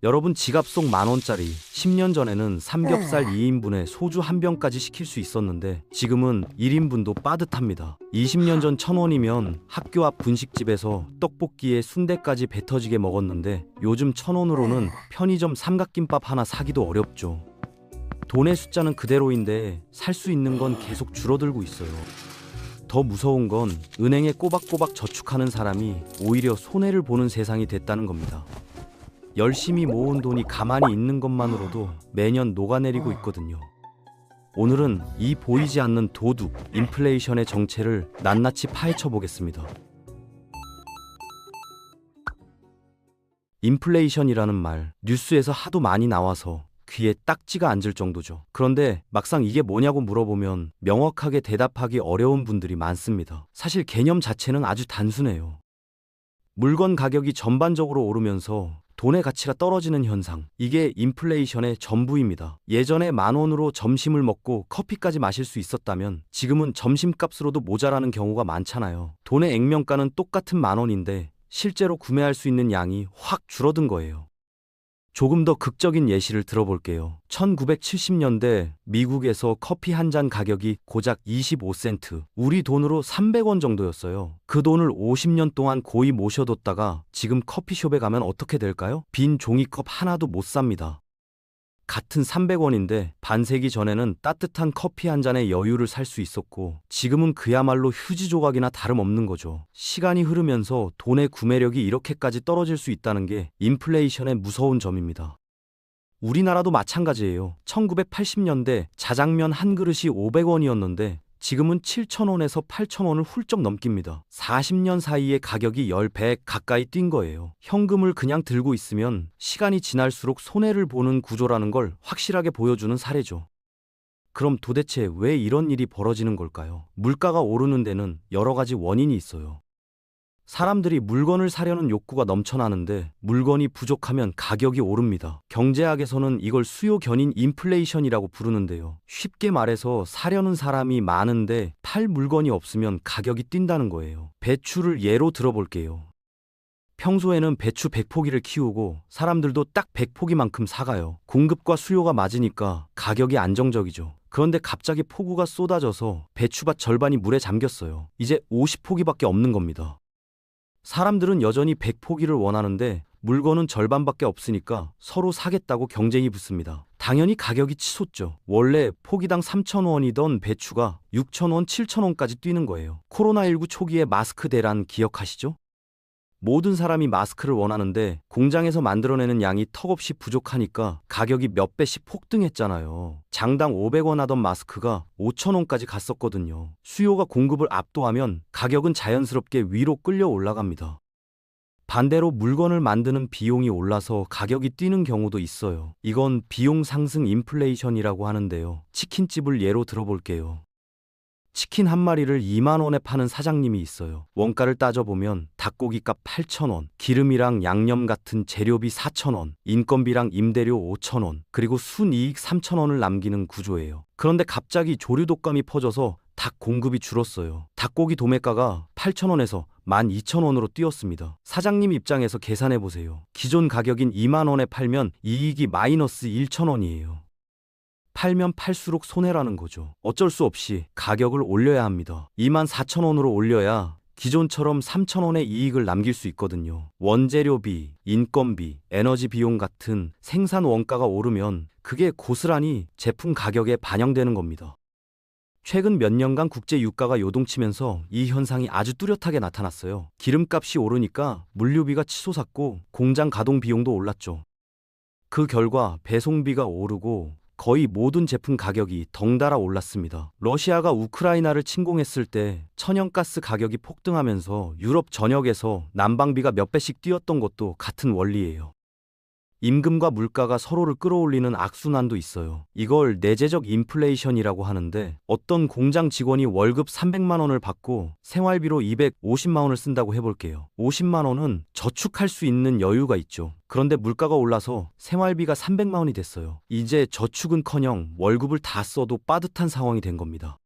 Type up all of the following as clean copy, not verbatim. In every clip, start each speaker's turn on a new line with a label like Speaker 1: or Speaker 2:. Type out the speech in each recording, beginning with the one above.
Speaker 1: 여러분 지갑 속 10,000원짜리 10년 전에는 삼겹살 2인분에 소주 한 병까지 시킬 수 있었는데 지금은 1인분도 빠듯합니다. 20년 전 1,000원이면 학교 앞 분식집에서 떡볶이에 순대까지 배 터지게 먹었는데 요즘 1,000원으로는 편의점 삼각김밥 하나 사기도 어렵죠. 돈의 숫자는 그대로인데 살 수 있는 건 계속 줄어들고 있어요. 더 무서운 건 은행에 꼬박꼬박 저축하는 사람이 오히려 손해를 보는 세상이 됐다는 겁니다. 열심히 모은 돈이 가만히 있는 것만으로도 매년 녹아내리고 있거든요. 오늘은 이 보이지 않는 도둑, 인플레이션의 정체를 낱낱이 파헤쳐 보겠습니다. 인플레이션이라는 말, 뉴스에서 하도 많이 나와서 귀에 딱지가 앉을 정도죠. 그런데 막상 이게 뭐냐고 물어보면 명확하게 대답하기 어려운 분들이 많습니다. 사실 개념 자체는 아주 단순해요. 물건 가격이 전반적으로 오르면서 돈의 가치가 떨어지는 현상. 이게 인플레이션의 전부입니다. 예전에 10,000원으로 점심을 먹고 커피까지 마실 수 있었다면 지금은 점심값으로도 모자라는 경우가 많잖아요. 돈의 액면가는 똑같은 10,000원인데 실제로 구매할 수 있는 양이 확 줄어든 거예요. 조금 더 극적인 예시를 들어볼게요. 1970년대 미국에서 커피 한 잔 가격이 고작 25센트, 우리 돈으로 300원 정도였어요. 그 돈을 50년 동안 고이 모셔뒀다가 지금 커피숍에 가면 어떻게 될까요? 빈 종이컵 하나도 못 삽니다. 같은 300원인데 반세기 전에는 따뜻한 커피 한 잔의 여유를 살 수 있었고 지금은 그야말로 휴지 조각이나 다름없는 거죠. 시간이 흐르면서 돈의 구매력이 이렇게까지 떨어질 수 있다는 게 인플레이션의 무서운 점입니다. 우리나라도 마찬가지예요. 1980년대 자장면 한 그릇이 500원이었는데 지금은 7,000원에서 8,000원을 훌쩍 넘깁니다. 40년 사이에 가격이 10배 가까이 뛴 거예요. 현금을 그냥 들고 있으면 시간이 지날수록 손해를 보는 구조라는 걸 확실하게 보여주는 사례죠. 그럼 도대체 왜 이런 일이 벌어지는 걸까요? 물가가 오르는 데는 여러 가지 원인이 있어요. 사람들이 물건을 사려는 욕구가 넘쳐나는데 물건이 부족하면 가격이 오릅니다. 경제학에서는 이걸 수요 견인 인플레이션이라고 부르는데요. 쉽게 말해서 사려는 사람이 많은데 팔 물건이 없으면 가격이 뛴다는 거예요. 배추를 예로 들어볼게요. 평소에는 배추 100포기를 키우고 사람들도 딱 100포기만큼 사가요. 공급과 수요가 맞으니까 가격이 안정적이죠. 그런데 갑자기 폭우가 쏟아져서 배추밭 절반이 물에 잠겼어요. 이제 50포기밖에 없는 겁니다. 사람들은 여전히 100포기를 원하는데 물건은 절반밖에 없으니까 서로 사겠다고 경쟁이 붙습니다. 당연히 가격이 치솟죠. 원래 포기당 3,000원이던 배추가 6,000원, 7,000원까지 뛰는 거예요. 코로나19 초기에 마스크 대란 기억하시죠? 모든 사람이 마스크를 원하는데 공장에서 만들어내는 양이 턱없이 부족하니까 가격이 몇 배씩 폭등했잖아요. 장당 500원 하던 마스크가 5,000원까지 갔었거든요. 수요가 공급을 압도하면 가격은 자연스럽게 위로 끌려 올라갑니다. 반대로 물건을 만드는 비용이 올라서 가격이 뛰는 경우도 있어요. 이건 비용 상승 인플레이션이라고 하는데요. 치킨집을 예로 들어볼게요. 치킨 한 마리를 2만 원에 파는 사장님이 있어요. 원가를 따져보면 닭고기값 8,000원, 기름이랑 양념 같은 재료비 4,000원, 인건비랑 임대료 5,000원, 그리고 순이익 3,000원을 남기는 구조예요. 그런데 갑자기 조류 독감이 퍼져서 닭 공급이 줄었어요. 닭고기 도매가가 8,000원에서 12,000원으로 뛰었습니다. 사장님 입장에서 계산해보세요. 기존 가격인 2만 원에 팔면 이익이 마이너스 1,000원이에요. 팔면 팔수록 손해라는 거죠. 어쩔 수 없이 가격을 올려야 합니다. 24,000원으로 올려야 기존처럼 3,000원의 이익을 남길 수 있거든요. 원재료비, 인건비, 에너지 비용 같은 생산 원가가 오르면 그게 고스란히 제품 가격에 반영되는 겁니다. 최근 몇 년간 국제 유가가 요동치면서 이 현상이 아주 뚜렷하게 나타났어요. 기름값이 오르니까 물류비가 치솟았고 공장 가동 비용도 올랐죠. 그 결과 배송비가 오르고 거의 모든 제품 가격이 덩달아 올랐습니다. 러시아가 우크라이나를 침공했을 때 천연가스 가격이 폭등하면서 유럽 전역에서 난방비가 몇 배씩 뛰었던 것도 같은 원리예요. 임금과 물가가 서로를 끌어올리는 악순환도 있어요. 이걸 내재적 인플레이션이라고 하는데 어떤 공장 직원이 월급 300만 원을 받고 생활비로 250만 원을 쓴다고 해볼게요. 50만 원은 저축할 수 있는 여유가 있죠. 그런데 물가가 올라서 생활비가 300만 원이 됐어요. 이제 저축은커녕 월급을 다 써도 빠듯한 상황이 된 겁니다.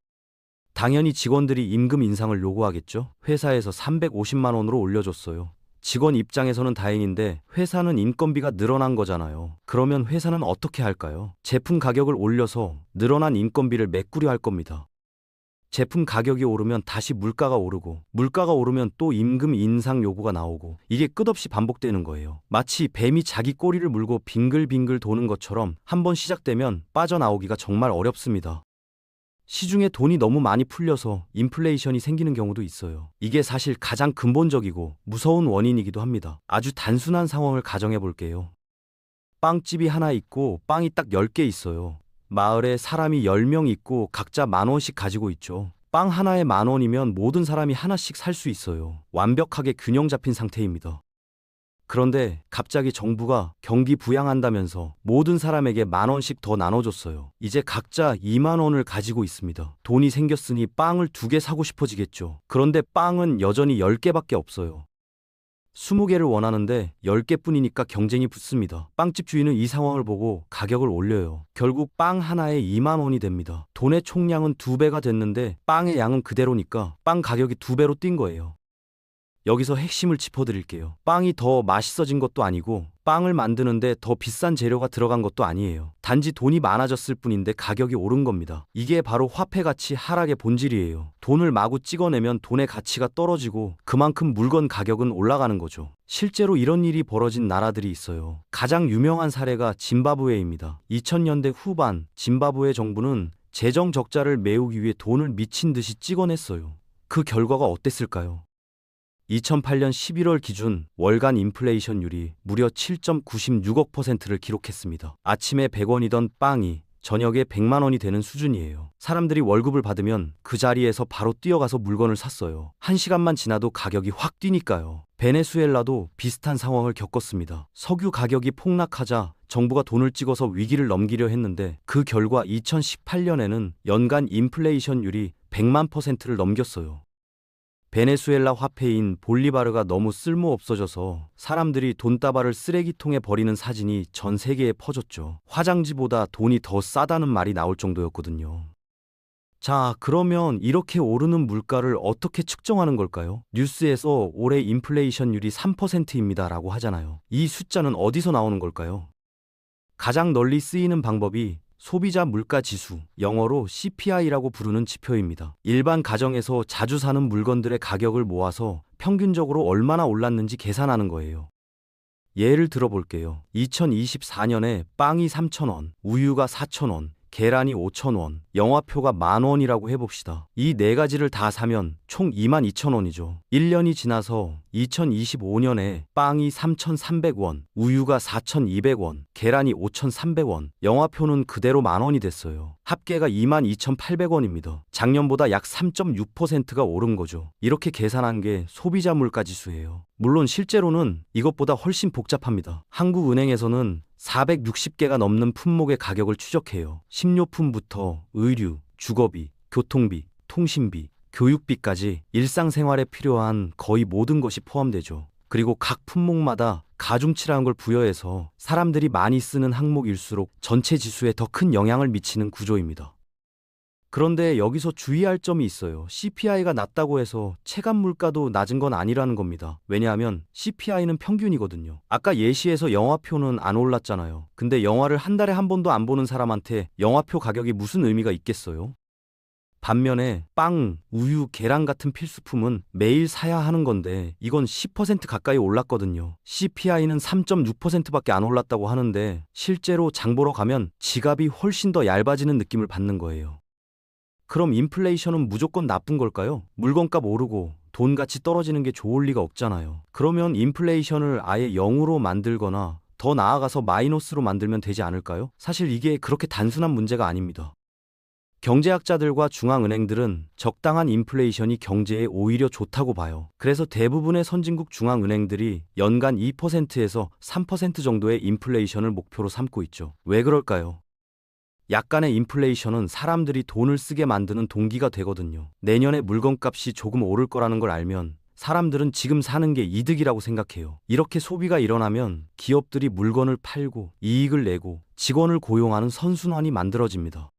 Speaker 1: 당연히 직원들이 임금 인상을 요구하겠죠. 회사에서 350만 원으로 올려줬어요. 직원 입장에서는 다행인데 회사는 인건비가 늘어난 거잖아요. 그러면 회사는 어떻게 할까요? 제품 가격을 올려서 늘어난 인건비를 메꾸려 할 겁니다. 제품 가격이 오르면 다시 물가가 오르고, 물가가 오르면 또 임금 인상 요구가 나오고, 이게 끝없이 반복되는 거예요. 마치 뱀이 자기 꼬리를 물고 빙글빙글 도는 것처럼 한번 시작되면 빠져나오기가 정말 어렵습니다. 시중에 돈이 너무 많이 풀려서 인플레이션이 생기는 경우도 있어요. 이게 사실 가장 근본적이고 무서운 원인이기도 합니다. 아주 단순한 상황을 가정해 볼게요. 빵집이 하나 있고 빵이 딱 10개 있어요. 마을에 사람이 10명 있고 각자 10,000원씩 가지고 있죠. 빵 하나에 10,000원이면 모든 사람이 하나씩 살 수 있어요. 완벽하게 균형 잡힌 상태입니다. 그런데 갑자기 정부가 경기 부양한다면서 모든 사람에게 10,000원씩 더 나눠줬어요. 이제 각자 20,000원을 가지고 있습니다. 돈이 생겼으니 빵을 2개 사고 싶어지겠죠. 그런데 빵은 여전히 10개밖에 없어요. 20개를 원하는데 10개뿐이니까 경쟁이 붙습니다. 빵집 주인은 이 상황을 보고 가격을 올려요. 결국 빵 하나에 20,000원이 됩니다. 돈의 총량은 2배가 됐는데 빵의 양은 그대로니까 빵 가격이 2배로 뛴 거예요. 여기서 핵심을 짚어드릴게요. 빵이 더 맛있어진 것도 아니고 빵을 만드는데 더 비싼 재료가 들어간 것도 아니에요. 단지 돈이 많아졌을 뿐인데 가격이 오른 겁니다. 이게 바로 화폐 가치 하락의 본질이에요. 돈을 마구 찍어내면 돈의 가치가 떨어지고 그만큼 물건 가격은 올라가는 거죠. 실제로 이런 일이 벌어진 나라들이 있어요. 가장 유명한 사례가 짐바브웨입니다. 2000년대 후반 짐바브웨 정부는 재정 적자를 메우기 위해 돈을 미친 듯이 찍어냈어요. 그 결과가 어땠을까요? 2008년 11월 기준 월간 인플레이션율이 무려 7.96%를 기록했습니다. 아침에 100원이던 빵이 저녁에 100만 원이 되는 수준이에요. 사람들이 월급을 받으면 그 자리에서 바로 뛰어가서 물건을 샀어요. 1시간만 지나도 가격이 확 뛰니까요. 베네수엘라도 비슷한 상황을 겪었습니다. 석유 가격이 폭락하자 정부가 돈을 찍어서 위기를 넘기려 했는데 그 결과 2018년에는 연간 인플레이션율이 100만 %를 넘겼어요. 베네수엘라 화폐인 볼리바르가 너무 쓸모없어져서 사람들이 돈다발을 쓰레기통에 버리는 사진이 전 세계에 퍼졌죠. 화장지보다 돈이 더 싸다는 말이 나올 정도였거든요. 자, 그러면 이렇게 오르는 물가를 어떻게 측정하는 걸까요? 뉴스에서 올해 인플레이션율이 3%입니다 라고 하잖아요. 이 숫자는 어디서 나오는 걸까요? 가장 널리 쓰이는 방법이 소비자 물가 지수, 영어로 CPI라고 부르는 지표입니다. 일반 가정에서 자주 사는 물건들의 가격을 모아서 평균적으로 얼마나 올랐는지 계산하는 거예요. 예를 들어볼게요. 2024년에 빵이 3,000원, 우유가 4,000원, 계란이 5,000원, 영화표가 10,000원이라고 해봅시다. 이 네 가지를 다 사면 총 22,000원이죠. 1년이 지나서 2025년에 빵이 3,300원, 우유가 4,200원, 계란이 5,300원, 영화표는 그대로 10,000원이 됐어요. 합계가 22,800원입니다. 작년보다 약 3.6%가 오른 거죠. 이렇게 계산한 게 소비자 물가 지수예요. 물론 실제로는 이것보다 훨씬 복잡합니다. 한국은행에서는 460개가 넘는 품목의 가격을 추적해요. 식료품부터 의류, 주거비, 교통비, 통신비, 교육비까지 일상생활에 필요한 거의 모든 것이 포함되죠. 그리고 각 품목마다 가중치라는 걸 부여해서 사람들이 많이 쓰는 항목일수록 전체 지수에 더 큰 영향을 미치는 구조입니다. 그런데 여기서 주의할 점이 있어요. CPI가 낮다고 해서 체감 물가도 낮은 건 아니라는 겁니다. 왜냐하면 CPI는 평균이거든요. 아까 예시에서 영화표는 안 올랐잖아요. 근데 영화를 한 달에 한 번도 안 보는 사람한테 영화표 가격이 무슨 의미가 있겠어요? 반면에 빵, 우유, 계란 같은 필수품은 매일 사야 하는 건데 이건 10% 가까이 올랐거든요. CPI는 3.6%밖에 안 올랐다고 하는데 실제로 장 보러 가면 지갑이 훨씬 더 얇아지는 느낌을 받는 거예요. 그럼 인플레이션은 무조건 나쁜 걸까요? 물건값 오르고 돈 가치 떨어지는 게 좋을 리가 없잖아요. 그러면 인플레이션을 아예 0으로 만들거나 더 나아가서 마이너스로 만들면 되지 않을까요? 사실 이게 그렇게 단순한 문제가 아닙니다. 경제학자들과 중앙은행들은 적당한 인플레이션이 경제에 오히려 좋다고 봐요. 그래서 대부분의 선진국 중앙은행들이 연간 2%에서 3% 정도의 인플레이션을 목표로 삼고 있죠. 왜 그럴까요? 약간의 인플레이션은 사람들이 돈을 쓰게 만드는 동기가 되거든요. 내년에 물건값이 조금 오를 거라는 걸 알면 사람들은 지금 사는 게 이득이라고 생각해요. 이렇게 소비가 일어나면 기업들이 물건을 팔고 이익을 내고 직원을 고용하는 선순환이 만들어집니다.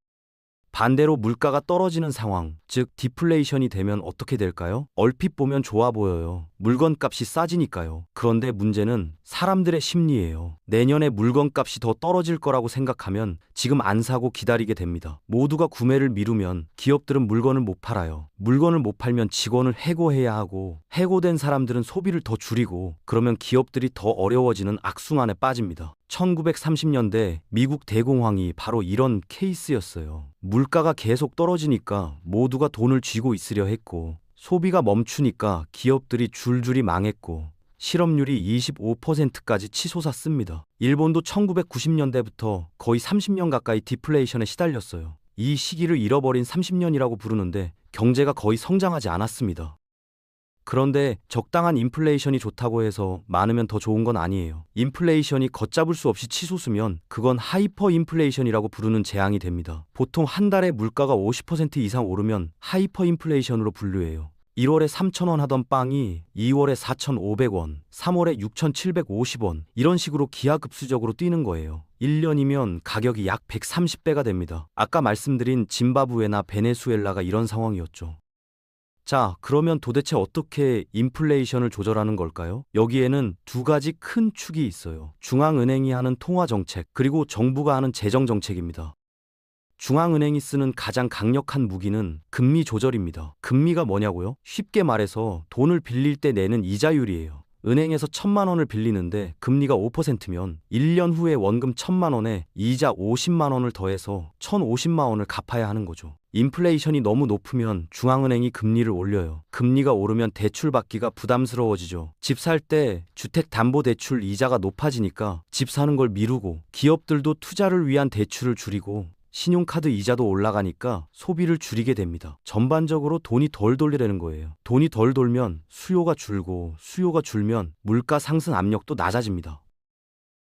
Speaker 1: 반대로 물가가 떨어지는 상황, 즉 디플레이션이 되면 어떻게 될까요? 얼핏 보면 좋아 보여요. 물건값이 싸지니까요. 그런데 문제는 사람들의 심리예요. 내년에 물건값이 더 떨어질 거라고 생각하면 지금 안 사고 기다리게 됩니다. 모두가 구매를 미루면 기업들은 물건을 못 팔아요. 물건을 못 팔면 직원을 해고해야 하고, 해고된 사람들은 소비를 더 줄이고, 그러면 기업들이 더 어려워지는 악순환에 빠집니다. 1930년대 미국 대공황이 바로 이런 케이스였어요. 물가가 계속 떨어지니까 모두가 돈을 쥐고 있으려 했고, 소비가 멈추니까 기업들이 줄줄이 망했고, 실업률이 25%까지 치솟았습니다. 일본도 1990년대부터 거의 30년 가까이 디플레이션에 시달렸어요. 이 시기를 잃어버린 30년이라고 부르는데 경제가 거의 성장하지 않았습니다. 그런데 적당한 인플레이션이 좋다고 해서 많으면 더 좋은 건 아니에요. 인플레이션이 걷잡을 수 없이 치솟으면 그건 하이퍼 인플레이션이라고 부르는 재앙이 됩니다. 보통 한 달에 물가가 50% 이상 오르면 하이퍼 인플레이션으로 분류해요. 1월에 3,000원 하던 빵이 2월에 4,500원, 3월에 6,750원 이런 식으로 기하급수적으로 뛰는 거예요. 1년이면 가격이 약 130배가 됩니다. 아까 말씀드린 짐바브웨나 베네수엘라가 이런 상황이었죠. 자, 그러면 도대체 어떻게 인플레이션을 조절하는 걸까요? 여기에는 두 가지 큰 축이 있어요. 중앙은행이 하는 통화정책, 그리고 정부가 하는 재정정책입니다. 중앙은행이 쓰는 가장 강력한 무기는 금리 조절입니다. 금리가 뭐냐고요? 쉽게 말해서 돈을 빌릴 때 내는 이자율이에요. 은행에서 1,000만 원을 빌리는데 금리가 5%면 1년 후에 원금 1,000만 원에 이자 50만 원을 더해서 1,050만 원을 갚아야 하는 거죠. 인플레이션이 너무 높으면 중앙은행이 금리를 올려요. 금리가 오르면 대출 받기가 부담스러워지죠. 집 살 때 주택담보대출 이자가 높아지니까 집 사는 걸 미루고, 기업들도 투자를 위한 대출을 줄이고, 신용카드 이자도 올라가니까 소비를 줄이게 됩니다. 전반적으로 돈이 덜 돌리려는 거예요. 돈이 덜 돌면 수요가 줄고, 수요가 줄면 물가 상승 압력도 낮아집니다.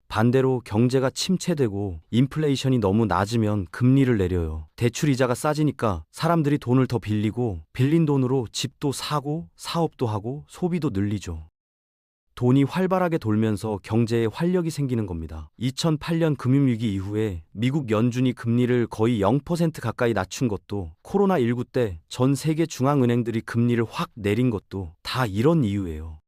Speaker 1: 반대로 경제가 침체되고 인플레이션이 너무 낮으면 금리를 내려요. 대출 이자가 싸지니까 사람들이 돈을 더 빌리고, 빌린 돈으로 집도 사고 사업도 하고 소비도 늘리죠. 돈이 활발하게 돌면서 경제에 활력이 생기는 겁니다. 2008년 금융위기 이후에 미국 연준이 금리를 거의 0% 가까이 낮춘 것도, 코로나19 때 전 세계 중앙은행들이 금리를 확 내린 것도 다 이런 이유예요.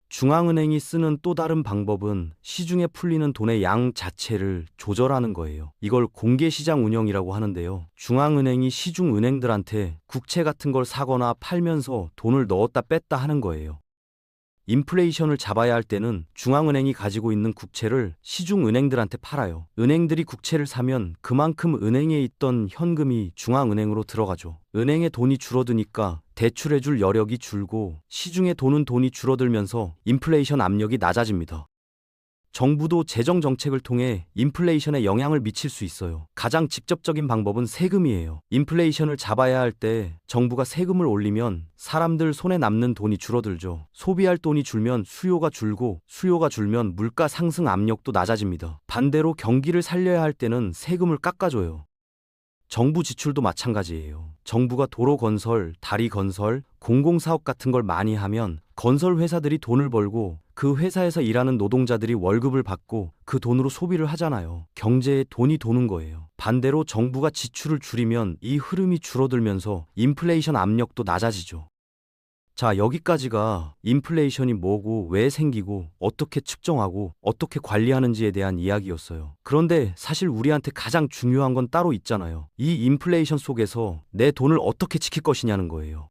Speaker 1: 중앙은행이 쓰는 또 다른 방법은 시중에 풀리는 돈의 양 자체를 조절하는 거예요. 이걸 공개시장 운영이라고 하는데요. 중앙은행이 시중은행들한테 국채 같은 걸 사거나 팔면서 돈을 넣었다 뺐다 하는 거예요. 인플레이션을 잡아야 할 때는 중앙은행이 가지고 있는 국채를 시중은행들한테 팔아요. 은행들이 국채를 사면 그만큼 은행에 있던 현금이 중앙은행으로 들어가죠. 은행에 돈이 줄어드니까 대출해줄 여력이 줄고, 시중에 도는 돈이 줄어들면서 인플레이션 압력이 낮아집니다. 정부도 재정 정책을 통해 인플레이션에 영향을 미칠 수 있어요. 가장 직접적인 방법은 세금이에요. 인플레이션을 잡아야 할 때 정부가 세금을 올리면 사람들 손에 남는 돈이 줄어들죠. 소비할 돈이 줄면 수요가 줄고, 수요가 줄면 물가 상승 압력도 낮아집니다. 반대로 경기를 살려야 할 때는 세금을 깎아줘요. 정부 지출도 마찬가지예요. 정부가 도로 건설, 다리 건설, 공공사업 같은 걸 많이 하면 건설 회사들이 돈을 벌고, 그 회사에서 일하는 노동자들이 월급을 받고 그 돈으로 소비를 하잖아요. 경제에 돈이 도는 거예요. 반대로 정부가 지출을 줄이면 이 흐름이 줄어들면서 인플레이션 압력도 낮아지죠. 자, 여기까지가 인플레이션이 뭐고, 왜 생기고, 어떻게 측정하고, 어떻게 관리하는지에 대한 이야기였어요. 그런데 사실 우리한테 가장 중요한 건 따로 있잖아요. 이 인플레이션 속에서 내 돈을 어떻게 지킬 것이냐는 거예요.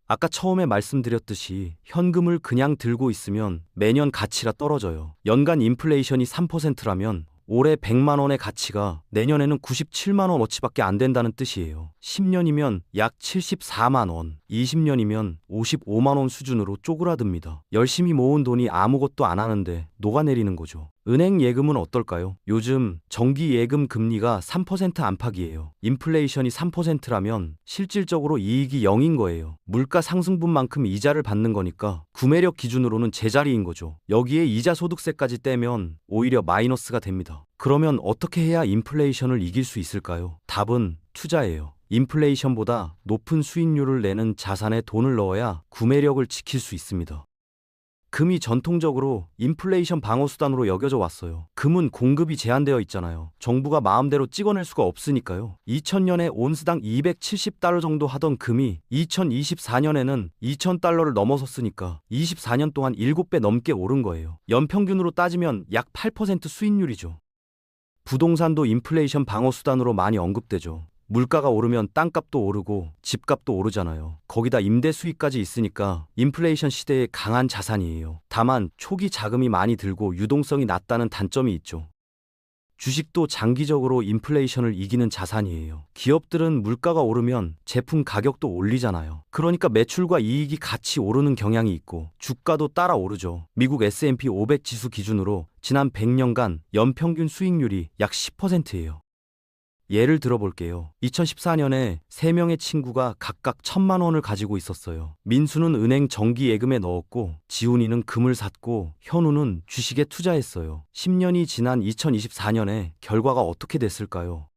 Speaker 1: 아까 처음에 말씀드렸듯이 현금을 그냥 들고 있으면 매년 가치가 떨어져요. 연간 인플레이션이 3%라면 올해 100만 원의 가치가 내년에는 97만 원어치밖에 안 된다는 뜻이에요. 10년이면 약 74만 원, 20년이면 55만 원 수준으로 쪼그라듭니다. 열심히 모은 돈이 아무것도 안 하는데 녹아내리는 거죠. 은행 예금은 어떨까요? 요즘 정기 예금 금리가 3% 안팎이에요. 인플레이션이 3%라면 실질적으로 이익이 0인 거예요. 물가 상승분만큼 이자를 받는 거니까 구매력 기준으로는 제자리인 거죠. 여기에 이자 소득세까지 떼면 오히려 마이너스가 됩니다. 그러면 어떻게 해야 인플레이션을 이길 수 있을까요? 답은 투자예요. 인플레이션보다 높은 수익률을 내는 자산에 돈을 넣어야 구매력을 지킬 수 있습니다. 금이 전통적으로 인플레이션 방어 수단으로 여겨져 왔어요. 금은 공급이 제한되어 있잖아요. 정부가 마음대로 찍어낼 수가 없으니까요. 2000년에 온스당 270달러 정도 하던 금이 2024년에는 2000달러를 넘어섰으니까 24년 동안 7배 넘게 오른 거예요. 연평균으로 따지면 약 8% 수익률이죠. 부동산도 인플레이션 방어 수단으로 많이 언급되죠. 물가가 오르면 땅값도 오르고 집값도 오르잖아요. 거기다 임대 수익까지 있으니까 인플레이션 시대에 강한 자산이에요. 다만 초기 자금이 많이 들고 유동성이 낮다는 단점이 있죠. 주식도 장기적으로 인플레이션을 이기는 자산이에요. 기업들은 물가가 오르면 제품 가격도 올리잖아요. 그러니까 매출과 이익이 같이 오르는 경향이 있고 주가도 따라 오르죠. 미국 S&P 500 지수 기준으로 지난 100년간 연평균 수익률이 약 10%예요. 예를 들어볼게요. 2014년에 3명의 친구가 각각 1000만 원을 가지고 있었어요. 민수는 은행 정기 예금에 넣었고, 지훈이는 금을 샀고, 현우는 주식에 투자했어요. 10년이 지난 2024년에 결과가 어떻게 됐을까요?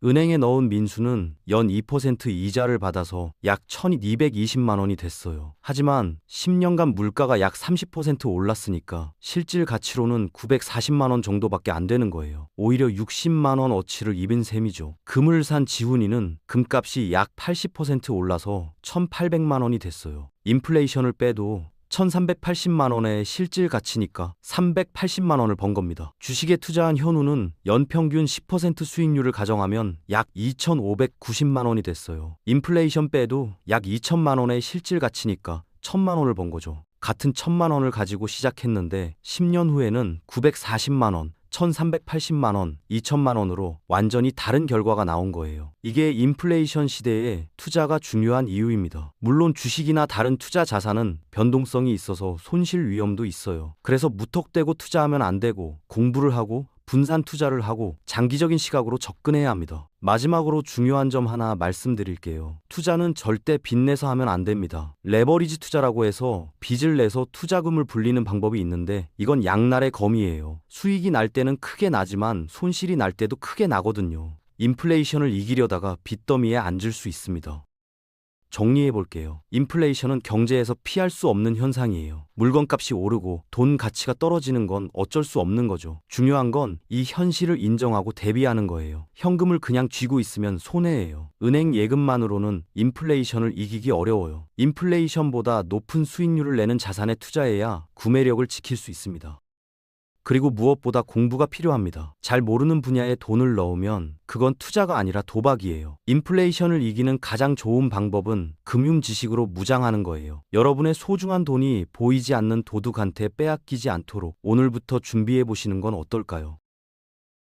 Speaker 1: 은행에 넣은 민수는 연 2% 이자를 받아서 약 1220만 원이 됐어요. 하지만 10년간 물가가 약 30% 올랐으니까 실질 가치로는 940만 원 정도밖에 안 되는 거예요. 오히려 60만 원 어치를 입은 셈이죠. 금을 산 지훈이는 금값이 약 80% 올라서 1800만 원이 됐어요. 인플레이션을 빼도 1380만 원의 실질 가치니까 380만 원을 번 겁니다. 주식에 투자한 현우는 연평균 10% 수익률을 가정하면 약 2590만 원이 됐어요. 인플레이션 빼도 약 2천만 원의 실질 가치니까 1000만 원을 번 거죠. 같은 1000만 원을 가지고 시작했는데 10년 후에는 940만 원, 1380만 원, 2000만 원으로 완전히 다른 결과가 나온 거예요. 이게 인플레이션 시대에 투자가 중요한 이유입니다. 물론 주식이나 다른 투자 자산은 변동성이 있어서 손실 위험도 있어요. 그래서 무턱대고 투자하면 안 되고 공부를 하고 분산 투자를 하고 장기적인 시각으로 접근해야 합니다. 마지막으로 중요한 점 하나 말씀드릴게요. 투자는 절대 빚내서 하면 안 됩니다. 레버리지 투자라고 해서 빚을 내서 투자금을 불리는 방법이 있는데 이건 양날의 검이에요. 수익이 날 때는 크게 나지만 손실이 날 때도 크게 나거든요. 인플레이션을 이기려다가 빚더미에 앉을 수 있습니다. 정리해 볼게요. 인플레이션은 경제에서 피할 수 없는 현상이에요. 물건값이 오르고 돈 가치가 떨어지는 건 어쩔 수 없는 거죠. 중요한 건 이 현실을 인정하고 대비하는 거예요. 현금을 그냥 쥐고 있으면 손해예요. 은행 예금만으로는 인플레이션을 이기기 어려워요. 인플레이션보다 높은 수익률을 내는 자산에 투자해야 구매력을 지킬 수 있습니다. 그리고 무엇보다 공부가 필요합니다. 잘 모르는 분야에 돈을 넣으면 그건 투자가 아니라 도박이에요. 인플레이션을 이기는 가장 좋은 방법은 금융 지식으로 무장하는 거예요. 여러분의 소중한 돈이 보이지 않는 도둑한테 빼앗기지 않도록 오늘부터 준비해 보시는 건 어떨까요?